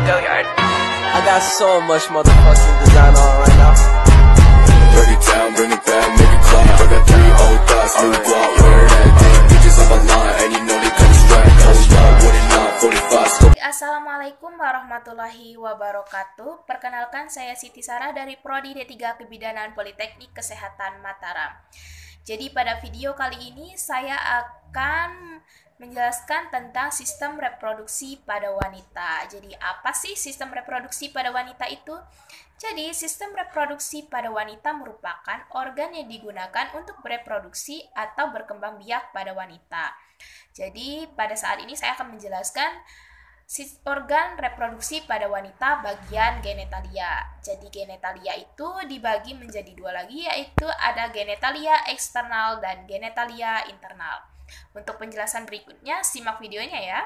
Billiard. I got so much motherfucking design on right now. Break it down, bring it back, make it clap. I got 3 old thoughts, new guap, wear that damn. Bitches on my line, and you know they come straight. Hold up, what it not, 45. Assalamualaikum warahmatullahi wabarakatuh. Perkenalkan, saya Siti Sarah dari Prodi D3 Kebidanan Politeknik Kesehatan Mataram. Jadi pada video kali ini saya akan menjelaskan tentang sistem reproduksi pada wanita. Jadi apa sih sistem reproduksi pada wanita itu? Jadi sistem reproduksi pada wanita merupakan organ yang digunakan untuk bereproduksi atau berkembang biak pada wanita. Jadi pada saat ini saya akan menjelaskan organ reproduksi pada wanita bagian genitalia. Jadi genitalia itu dibagi menjadi 2 lagi, yaitu ada genitalia eksternal dan genitalia internal. Untuk penjelasan berikutnya, simak videonya ya.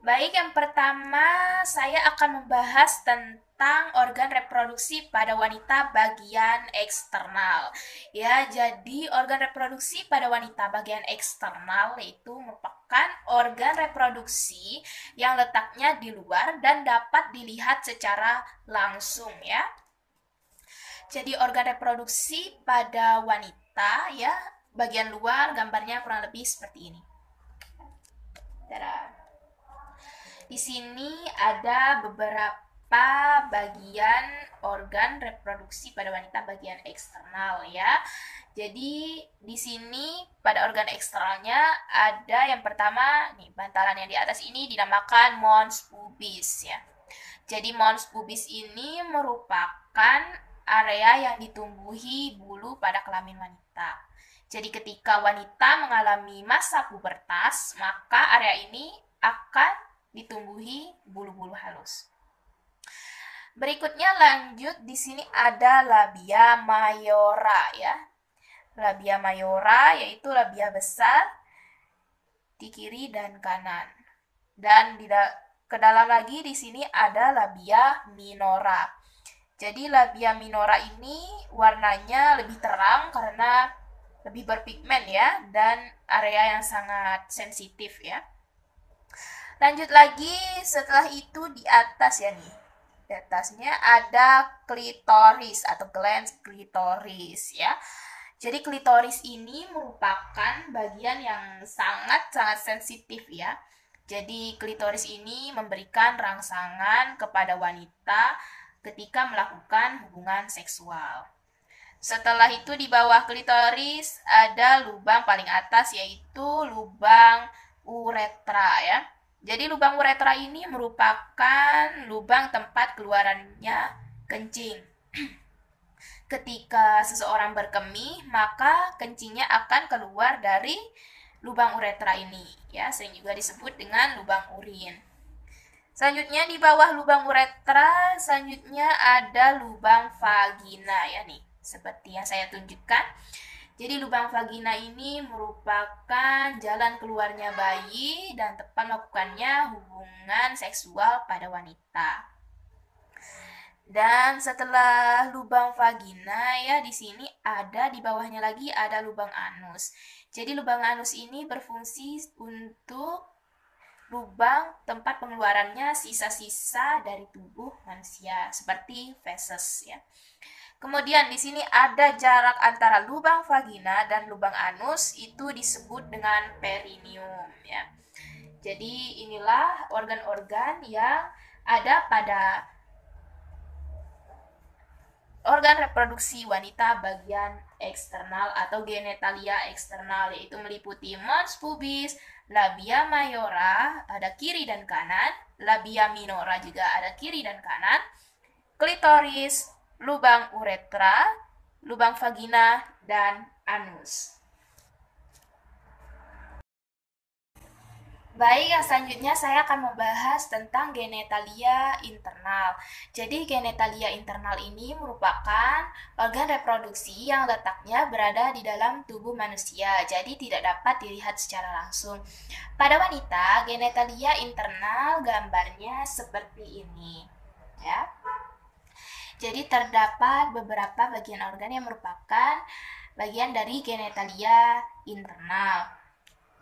Baik, yang pertama saya akan membahas tentang organ reproduksi pada wanita bagian eksternal. Ya, jadi organ reproduksi pada wanita bagian eksternal itu merupakan organ reproduksi yang letaknya di luar dan dapat dilihat secara langsung ya. Jadi organ reproduksi pada wanita ya, bagian luar gambarnya kurang lebih seperti ini. Tada. Di sini ada beberapa bagian organ reproduksi pada wanita bagian eksternal ya. Jadi di sini pada organ eksternalnya ada yang pertama nih, bantalan yang di atas ini dinamakan mons pubis ya. Jadi mons pubis ini merupakan area yang ditumbuhi bulu pada kelamin wanita. Jadi ketika wanita mengalami masa pubertas, maka area ini akan ditumbuhi bulu-bulu halus. Berikutnya lanjut, di sini ada labia mayora ya. Labia mayora yaitu labia besar di kiri dan kanan. Dan ke dalam lagi di sini ada labia minora. Jadi labia minora ini warnanya lebih terang karena lebih berpigmen ya, dan area yang sangat sensitif ya. Lanjut lagi, setelah itu di atas ya nih. Di atasnya ada klitoris atau glans klitoris ya. Jadi klitoris ini merupakan bagian yang sangat-sangat sensitif ya. Jadi klitoris ini memberikan rangsangan kepada wanita ketika melakukan hubungan seksual. Setelah itu di bawah klitoris ada lubang paling atas, yaitu lubang uretra ya. Jadi lubang uretra ini merupakan lubang tempat keluarannya kencing. Ketika seseorang berkemih, maka kencingnya akan keluar dari lubang uretra ini ya, sering juga disebut dengan lubang urin. Selanjutnya di bawah lubang uretra, selanjutnya ada lubang vagina ya nih, seperti yang saya tunjukkan. Jadi lubang vagina ini merupakan jalan keluarnya bayi dan tempat melakukannya hubungan seksual pada wanita. Dan setelah lubang vagina ya, di sini ada di bawahnya lagi ada lubang anus. Jadi lubang anus ini berfungsi untuk lubang tempat pengeluarannya sisa-sisa dari tubuh manusia seperti feses ya. Kemudian di sini ada jarak antara lubang vagina dan lubang anus, itu disebut dengan perineum ya. Jadi inilah organ-organ yang ada pada organ reproduksi wanita bagian eksternal atau genitalia eksternal, yaitu meliputi mons pubis, labia mayora ada kiri dan kanan, labia minora juga ada kiri dan kanan, klitoris, lubang uretra, lubang vagina, dan anus. Baik, yang selanjutnya saya akan membahas tentang genitalia internal. Jadi genitalia internal ini merupakan organ reproduksi yang letaknya berada di dalam tubuh manusia, jadi tidak dapat dilihat secara langsung. Pada wanita, genitalia internal gambarnya seperti ini ya. Jadi terdapat beberapa bagian organ yang merupakan bagian dari genitalia internal.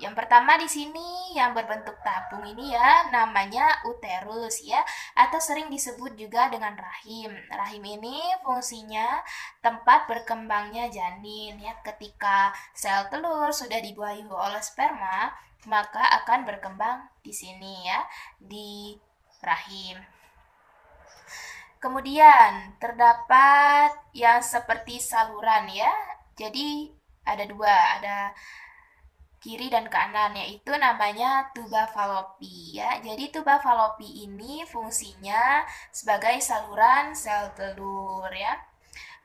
Yang pertama di sini yang berbentuk tabung ini ya namanya uterus ya, atau sering disebut juga dengan rahim. Rahim ini fungsinya tempat berkembangnya janin ya. Ketika sel telur sudah dibuahi oleh sperma, maka akan berkembang di sini ya, di rahim. Kemudian terdapat yang seperti saluran ya. Jadi ada dua, ada kiri dan kanan, yaitu namanya tuba falopi ya. Jadi tuba falopi ini fungsinya sebagai saluran sel telur ya.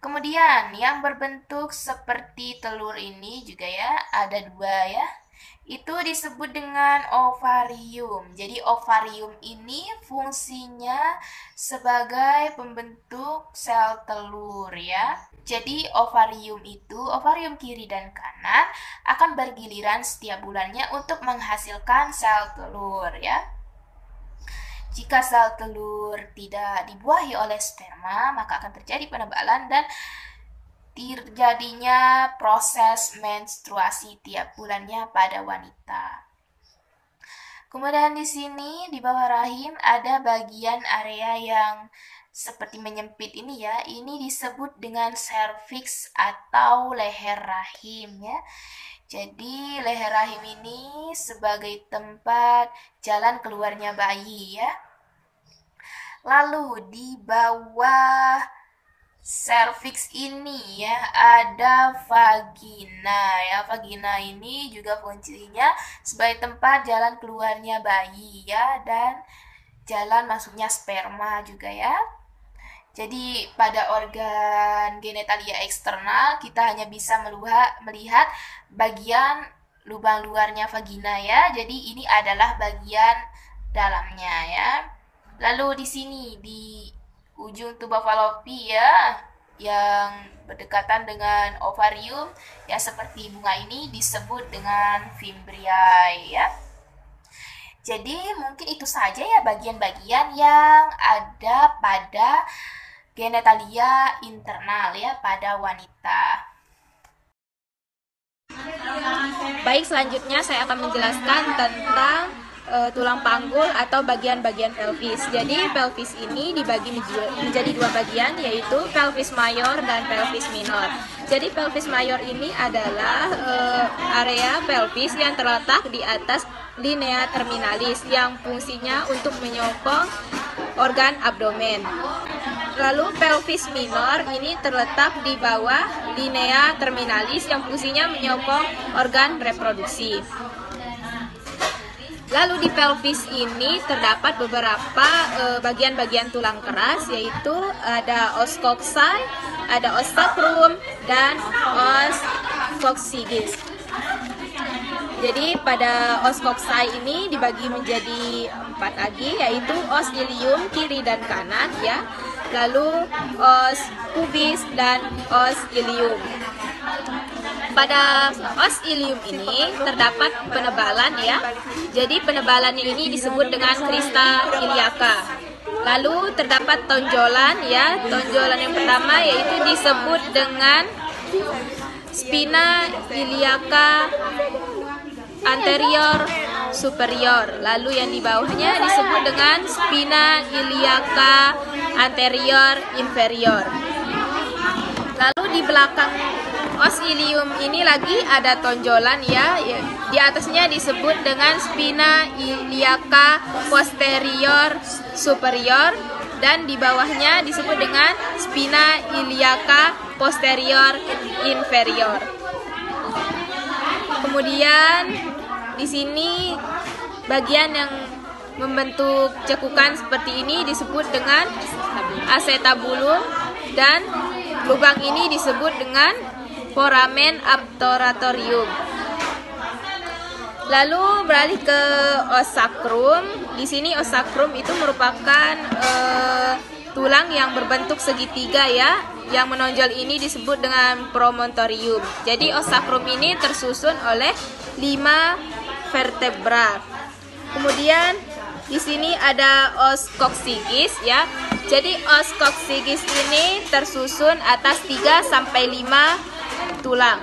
Kemudian yang berbentuk seperti telur ini juga ya, ada dua ya. Itu disebut dengan ovarium. Jadi ovarium ini fungsinya sebagai pembentuk sel telur ya. Jadi ovarium itu, ovarium kiri dan kanan akan bergiliran setiap bulannya untuk menghasilkan sel telur ya. Jika sel telur tidak dibuahi oleh sperma, maka akan terjadi penebalan dan terjadinya proses menstruasi tiap bulannya pada wanita. Kemudian di sini di bawah rahim ada bagian area yang seperti menyempit ini ya. Ini disebut dengan serviks atau leher rahim ya. Jadi leher rahim ini sebagai tempat jalan keluarnya bayi ya. Lalu di bawah serviks ini ya ada vagina ya. Vagina ini juga fungsinya sebagai tempat jalan keluarnya bayi ya, dan jalan masuknya sperma juga ya. Jadi pada organ genitalia eksternal kita hanya bisa melihat bagian lubang luarnya vagina ya. Jadi ini adalah bagian dalamnya ya. Lalu di sini di ujung tuba falopi ya, yang berdekatan dengan ovarium ya seperti bunga ini disebut dengan fimbriae ya. Jadi mungkin itu saja ya bagian-bagian yang ada pada genitalia internal ya pada wanita. Baik, selanjutnya saya akan menjelaskan tentang tulang panggul atau bagian-bagian pelvis. Jadi pelvis ini dibagi menjadi dua bagian, yaitu pelvis mayor dan pelvis minor. Jadi pelvis mayor ini adalah area pelvis yang terletak di atas linea terminalis yang fungsinya untuk menyokong organ abdomen. Lalu pelvis minor ini terletak di bawah linea terminalis yang fungsinya menyokong organ reproduksi. Lalu di pelvis ini terdapat beberapa bagian-bagian tulang keras, yaitu ada os coxae, ada os sacrum, dan os coccygeus. Jadi pada os coxae ini dibagi menjadi 4 lagi, yaitu os ilium kiri dan kanan ya. Lalu os pubis dan os ilium. Pada os ilium ini terdapat penebalan ya. Jadi penebalan ini disebut dengan crista iliaca. Lalu terdapat tonjolan ya. Tonjolan yang pertama yaitu disebut dengan spina iliaca anterior superior. Lalu yang di bawahnya disebut dengan spina iliaca anterior inferior. Lalu di belakang os ilium ini lagi ada tonjolan ya. Di atasnya disebut dengan spina iliaca posterior superior, dan di bawahnya disebut dengan spina iliaca posterior inferior. Kemudian di sini bagian yang membentuk cekukan seperti ini disebut dengan acetabulum, dan lubang ini disebut dengan foramen obturatorium. Lalu beralih ke os sacrum. Di sini os sacrum itu merupakan tulang yang berbentuk segitiga ya. Yang menonjol ini disebut dengan promontorium. Jadi os sacrum ini tersusun oleh 5 vertebra. Kemudian di sini ada os coccygeus ya. Jadi os coccygeus ini tersusun atas 3 sampai 5 tulang.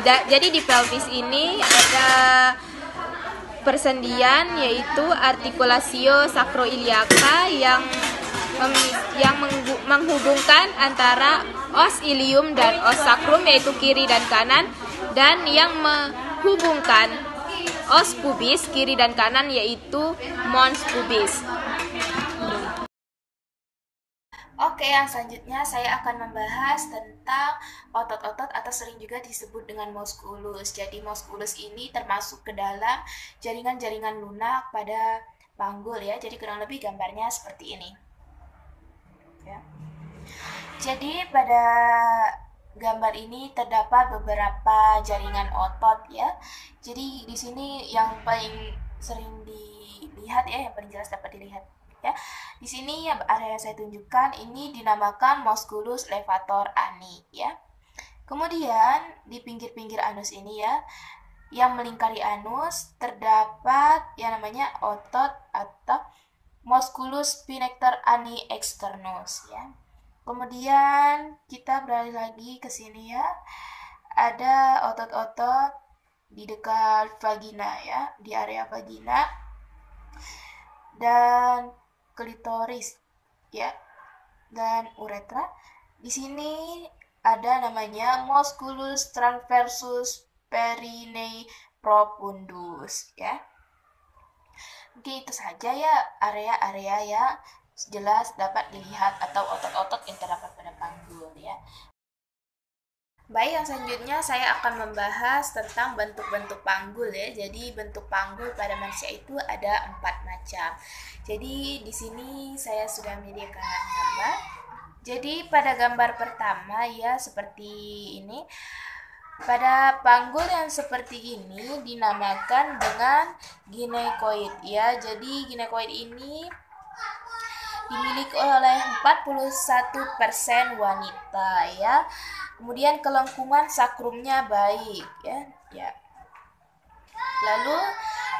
Jadi di pelvis ini ada persendian, yaitu articulatio sacroiliaca yang menghubungkan antara os ilium dan os sacrum, yaitu kiri dan kanan, dan yang menghubungkan os pubis kiri dan kanan, yaitu mons pubis. Oke, yang selanjutnya saya akan membahas tentang otot-otot atau sering juga disebut dengan musculus. Jadi musculus ini termasuk ke dalam jaringan-jaringan lunak pada panggul ya. Jadi kurang lebih gambarnya seperti ini. Ya. Jadi pada gambar ini terdapat beberapa jaringan otot ya. Jadi di sini yang paling sering dilihat ya, yang paling jelas dapat dilihat ya. Di sini area yang saya tunjukkan ini dinamakan musculus levator ani ya. Kemudian di pinggir-pinggir anus ini ya, yang melingkari anus terdapat yang namanya otot atau musculus sphincter ani externus ya. Kemudian kita beralih lagi ke sini ya. Ada otot-otot di dekat vagina ya, di area vagina dan klitoris ya, dan uretra. Di sini ada namanya musculus transversus perineum profundus ya. Mungkin itu saja ya area-area yang jelas dapat dilihat atau otot-otot yang terdapat pada panggul ya. Baik, yang selanjutnya saya akan membahas tentang bentuk-bentuk panggul ya. Jadi bentuk panggul pada manusia itu ada 4 macam. Jadi di sini saya sudah menyediakan gambar. Jadi pada gambar pertama ya seperti ini. Pada panggul yang seperti ini dinamakan dengan ginekoid ya. Jadi ginekoid ini dimiliki oleh 41% wanita ya. Kemudian kelengkungan sakrumnya baik ya. Lalu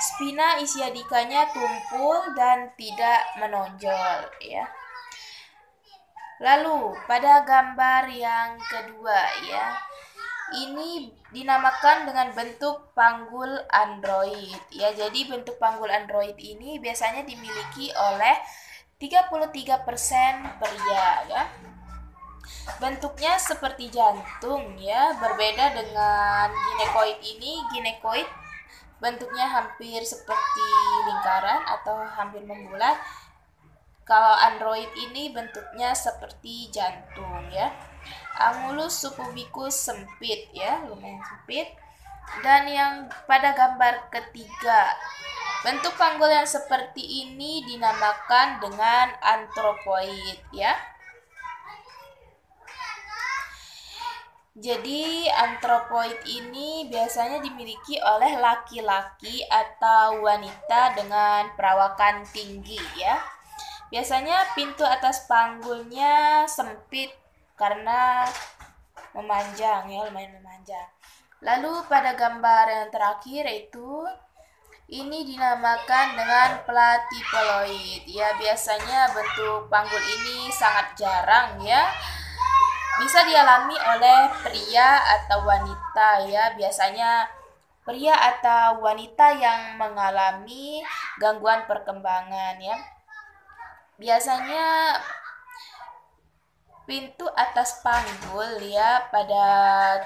spina isiadikanya tumpul dan tidak menonjol ya. Lalu pada gambar yang kedua ya, ini dinamakan dengan bentuk panggul android ya. Jadi bentuk panggul android ini biasanya dimiliki oleh 33% pria ya. Bentuknya seperti jantung ya, berbeda dengan ginekoid ini. Ginekoid bentuknya hampir seperti lingkaran atau hampir membulat. Kalau android ini bentuknya seperti jantung ya. Angulus subpubicus sempit ya, lumayan sempit. Dan yang pada gambar ketiga, bentuk panggul yang seperti ini dinamakan dengan antropoid ya. Jadi antropoid ini biasanya dimiliki oleh laki-laki atau wanita dengan perawakan tinggi ya. Biasanya pintu atas panggulnya sempit karena memanjang ya, lumayan memanjang. Lalu pada gambar yang terakhir itu ini dinamakan dengan platypeloid ya. Biasanya bentuk panggul ini sangat jarang ya. Bisa dialami oleh pria atau wanita ya. Biasanya pria atau wanita yang mengalami gangguan perkembangan ya. Biasanya pintu atas panggul ya pada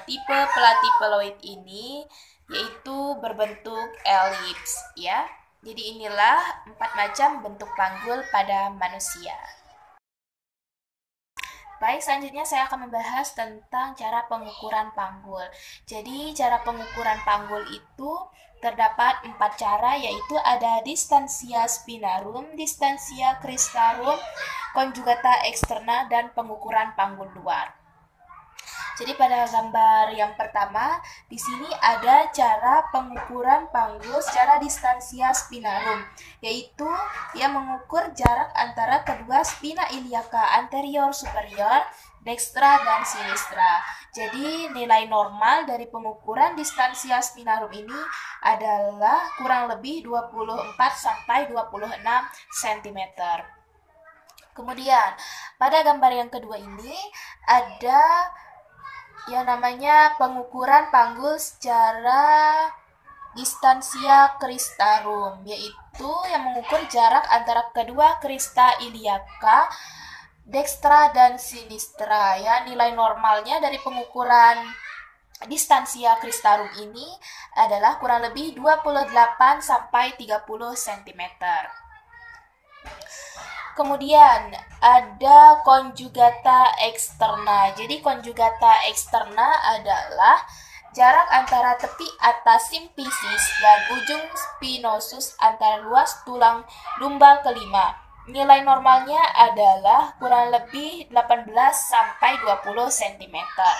tipe platypeloid ini yaitu berbentuk elips ya. Jadi inilah 4 macam bentuk panggul pada manusia. Baik, selanjutnya saya akan membahas tentang cara pengukuran panggul. Jadi, cara pengukuran panggul itu terdapat 4 cara, yaitu ada distansia spinarum, distansia cristarum, conjugata externa, dan pengukuran panggul luar. Jadi pada gambar yang pertama, di sini ada cara pengukuran panggul secara distansia spinarum, yaitu yang mengukur jarak antara kedua spina iliaca anterior superior, dextra dan sinistra. Jadi nilai normal dari pengukuran distansia spinarum ini adalah kurang lebih 24 sampai 26 cm. Kemudian pada gambar yang kedua ini ada ya namanya pengukuran panggul secara distansia cristarum, yaitu yang mengukur jarak antara kedua crista iliaca dextra dan sinistra. Ya, nilai normalnya dari pengukuran distansia cristarum ini adalah kurang lebih 28 sampai 30 cm. Kemudian ada conjugata externa. Jadi conjugata externa adalah jarak antara tepi atas simplicis dan ujung spinosus antara ruas tulang lumbal kelima. Nilai normalnya adalah kurang lebih 18 sampai 20 cm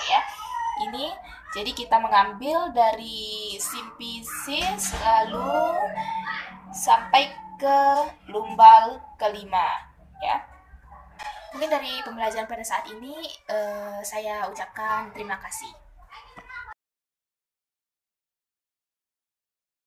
ya. Ini jadi kita mengambil dari simplicis lalu sampai ke lumbal kelima ya. Mungkin dari pembelajaran pada saat ini saya ucapkan terima kasih.